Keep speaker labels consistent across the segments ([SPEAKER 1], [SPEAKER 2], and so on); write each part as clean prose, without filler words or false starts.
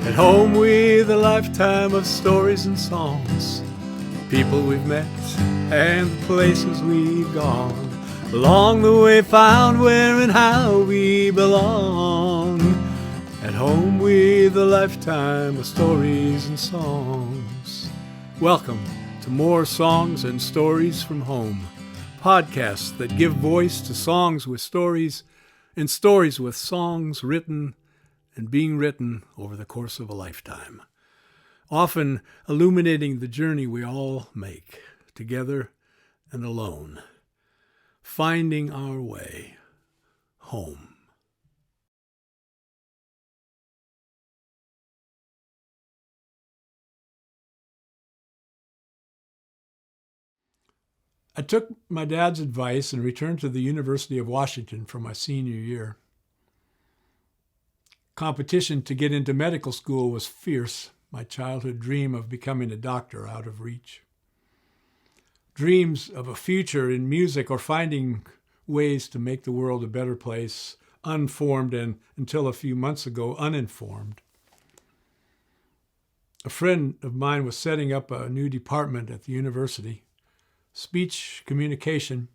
[SPEAKER 1] At home with a lifetime of stories and songs, people we've met and the places we've gone. Along the way found where and how we belong. At home with a lifetime of stories and songs. Welcome to More Songs and Stories from Home, podcasts that give voice to songs with stories and stories with songs written and being written over the course of a lifetime, often illuminating the journey we all make, together and alone, finding our way home. I took my dad's advice and returned to the University of Washington for my senior year. Competition to get into medical school was fierce, my childhood dream of becoming a doctor out of reach. Dreams of a future in music or finding ways to make the world a better place, unformed and, until a few months ago, uninformed. A friend of mine was setting up a new department at the university, speech communication.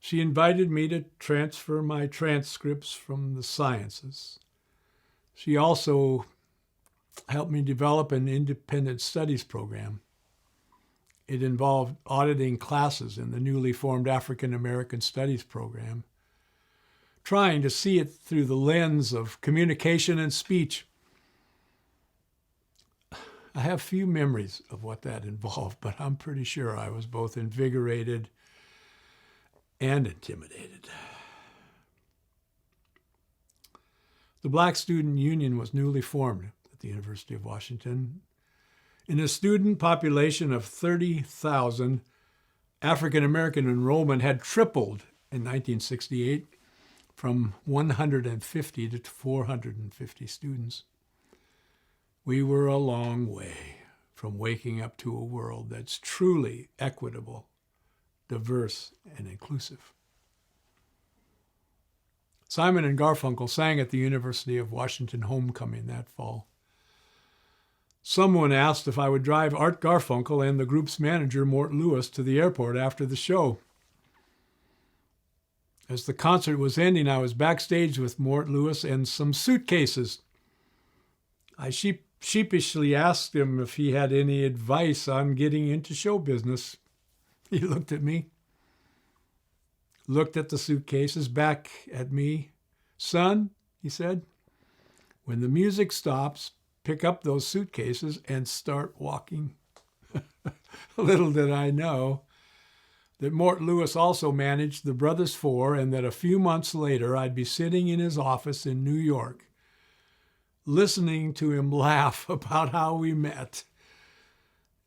[SPEAKER 1] She invited me to transfer my transcripts from the sciences. She also helped me develop an independent studies program. It involved auditing classes in the newly formed African American Studies program, trying to see it through the lens of communication and speech. I have few memories of what that involved, but I'm pretty sure I was both invigorated and intimidated. The Black Student Union was newly formed at the University of Washington. In a student population of 30,000, African American enrollment had tripled in 1968 from 150 to 450 students. We were a long way from waking up to a world that's truly equitable, diverse, and inclusive. Simon and Garfunkel sang at the University of Washington homecoming that fall. Someone asked if I would drive Art Garfunkel and the group's manager, Mort Lewis, to the airport after the show. As the concert was ending, I was backstage with Mort Lewis and some suitcases. I sheepishly asked him if he had any advice on getting into show business. He looked at me, looked at the suitcases, back at me. "Son," he said, "when the music stops, pick up those suitcases and start walking." Little did I know that Mort Lewis also managed the Brothers Four, and that a few months later I'd be sitting in his office in New York, listening to him laugh about how we met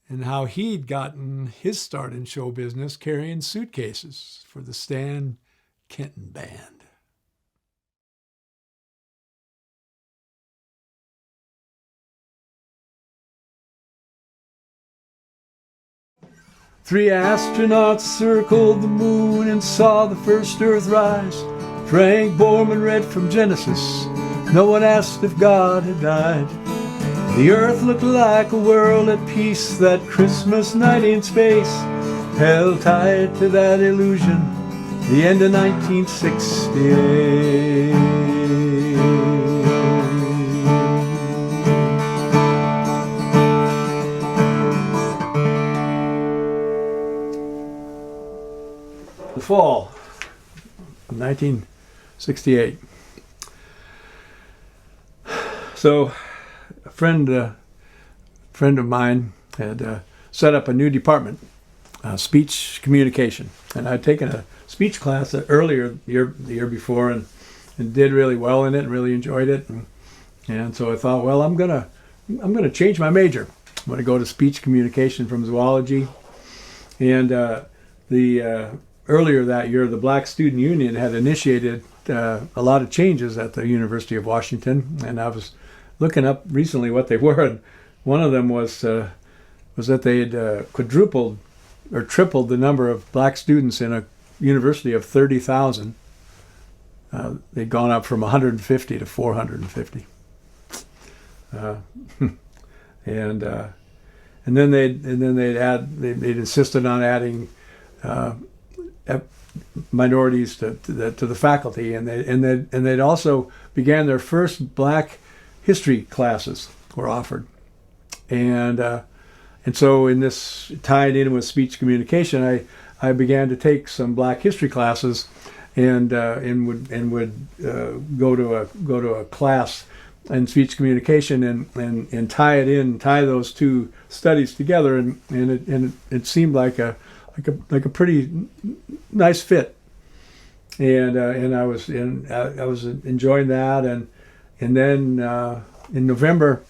[SPEAKER 1] and how he'd gotten his start in show business carrying suitcases for the Stan Kenton Band. Three astronauts circled the moon and saw the first Earth rise. Frank Borman read from Genesis. No one asked if God had died. The Earth looked like a world at peace that Christmas night in space. Held tight to that illusion, the end of 1968. The fall of 1968. So a friend of mine had set up a new department, speech communication, and I'd taken a speech class earlier the year before and did really well in it and really enjoyed it, and so I thought, well, I'm gonna change my major. I'm gonna go to speech communication from zoology, and earlier that year, the Black Student Union had initiated a lot of changes at the University of Washington, and I was looking up recently what they were, and one of them was that they had quadrupled or tripled the number of black students in a university of 30,000. They'd gone up from 150 to 450. uh, and then they'd insisted on adding minorities to the faculty, and they'd also began their first black history classes were offered, and so in this tied in with speech communication, I began to take some black history classes, and would go to a class in speech communication and tie those two studies together, and it seemed like a pretty nice fit, and I was enjoying that, and then in November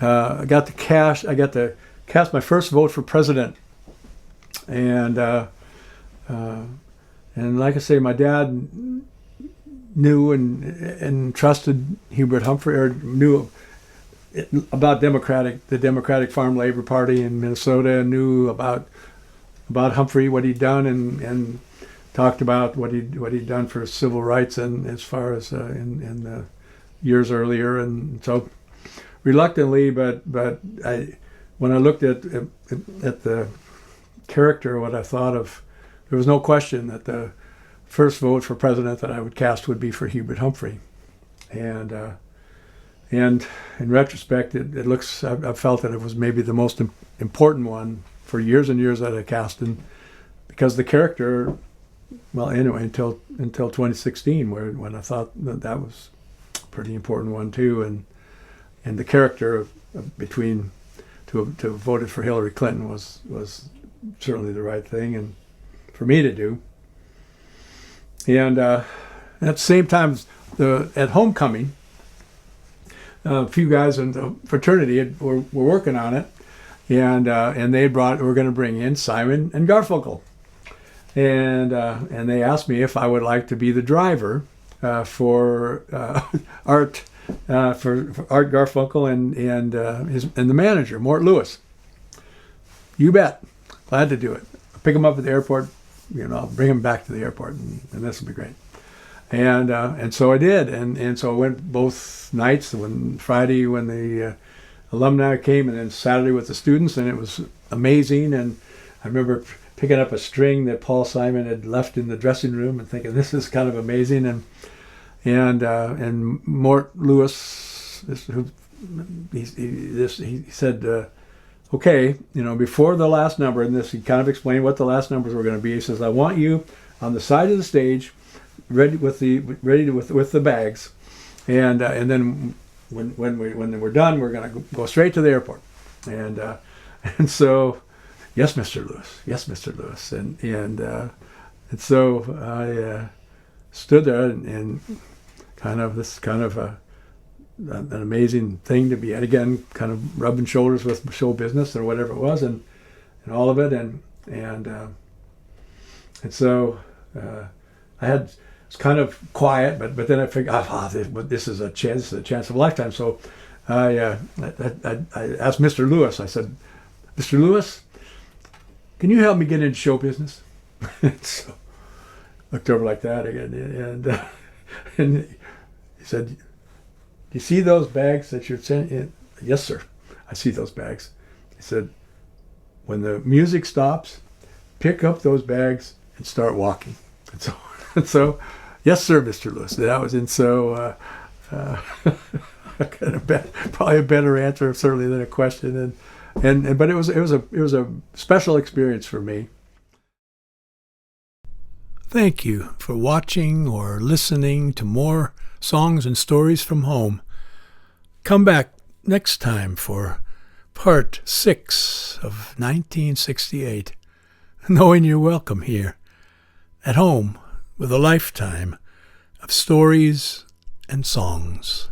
[SPEAKER 1] I got to cast my first vote for president, and like I say, my dad knew and trusted Hubert Humphrey, or knew about the Democratic Farm Labor Party in Minnesota, and knew about Humphrey, what he'd done, and talked about what he'd done for civil rights, and as far as in the years earlier, and so reluctantly, but when I looked at the character, what I thought of, there was no question that the first vote for president that I would cast would be for Hubert Humphrey, and in retrospect, it looks, I felt that it was maybe the most important one for years and years that I cast, and because the character, well, anyway, until 2016, when I thought that was a pretty important one too, and the character between to have voted for Hillary Clinton was certainly the right thing and for me to do. And at the same time, at homecoming, a few guys in the fraternity were working on it, and were going to bring in Simon and Garfunkel, and they asked me if I would like to be the driver for Art Garfunkel and the manager, Mort Lewis. You bet, glad to do it. I'll pick him up at the airport, I'll bring him back to the airport, and this will be great. And so I did, and so I went both nights. Friday when the alumni came, and then Saturday with the students, and it was amazing. And I remember picking up a string that Paul Simon had left in the dressing room and thinking, this is kind of amazing. And Mort Lewis, he said, okay, before the last number, and he kind of explained what the last numbers were going to be. He says, I want you on the side of the stage, ready with the bags, and then when we're done, we're going to go straight to the airport. And so, yes, Mr. Lewis, and so I stood there and kind of an amazing thing to be at, again, kind of rubbing shoulders with show business or whatever it was, and all of it, and so I was kind of quiet, but then I figured, this is a chance of a lifetime. So I asked Mr. Lewis. I said, Mr. Lewis, can you help me get into show business? So looked over like that again, and he said, do you see those bags that you're sending? Yes, sir, I see those bags. He said, when the music stops, pick up those bags and start walking. And so, yes, sir, Mr. Lewis. That was, and so probably a better answer certainly than a question, but it was a special experience for me. Thank you for watching or listening to more songs and stories from home. Come back next time for part 6 of 1968, knowing you're welcome here, at home with a lifetime of stories and songs.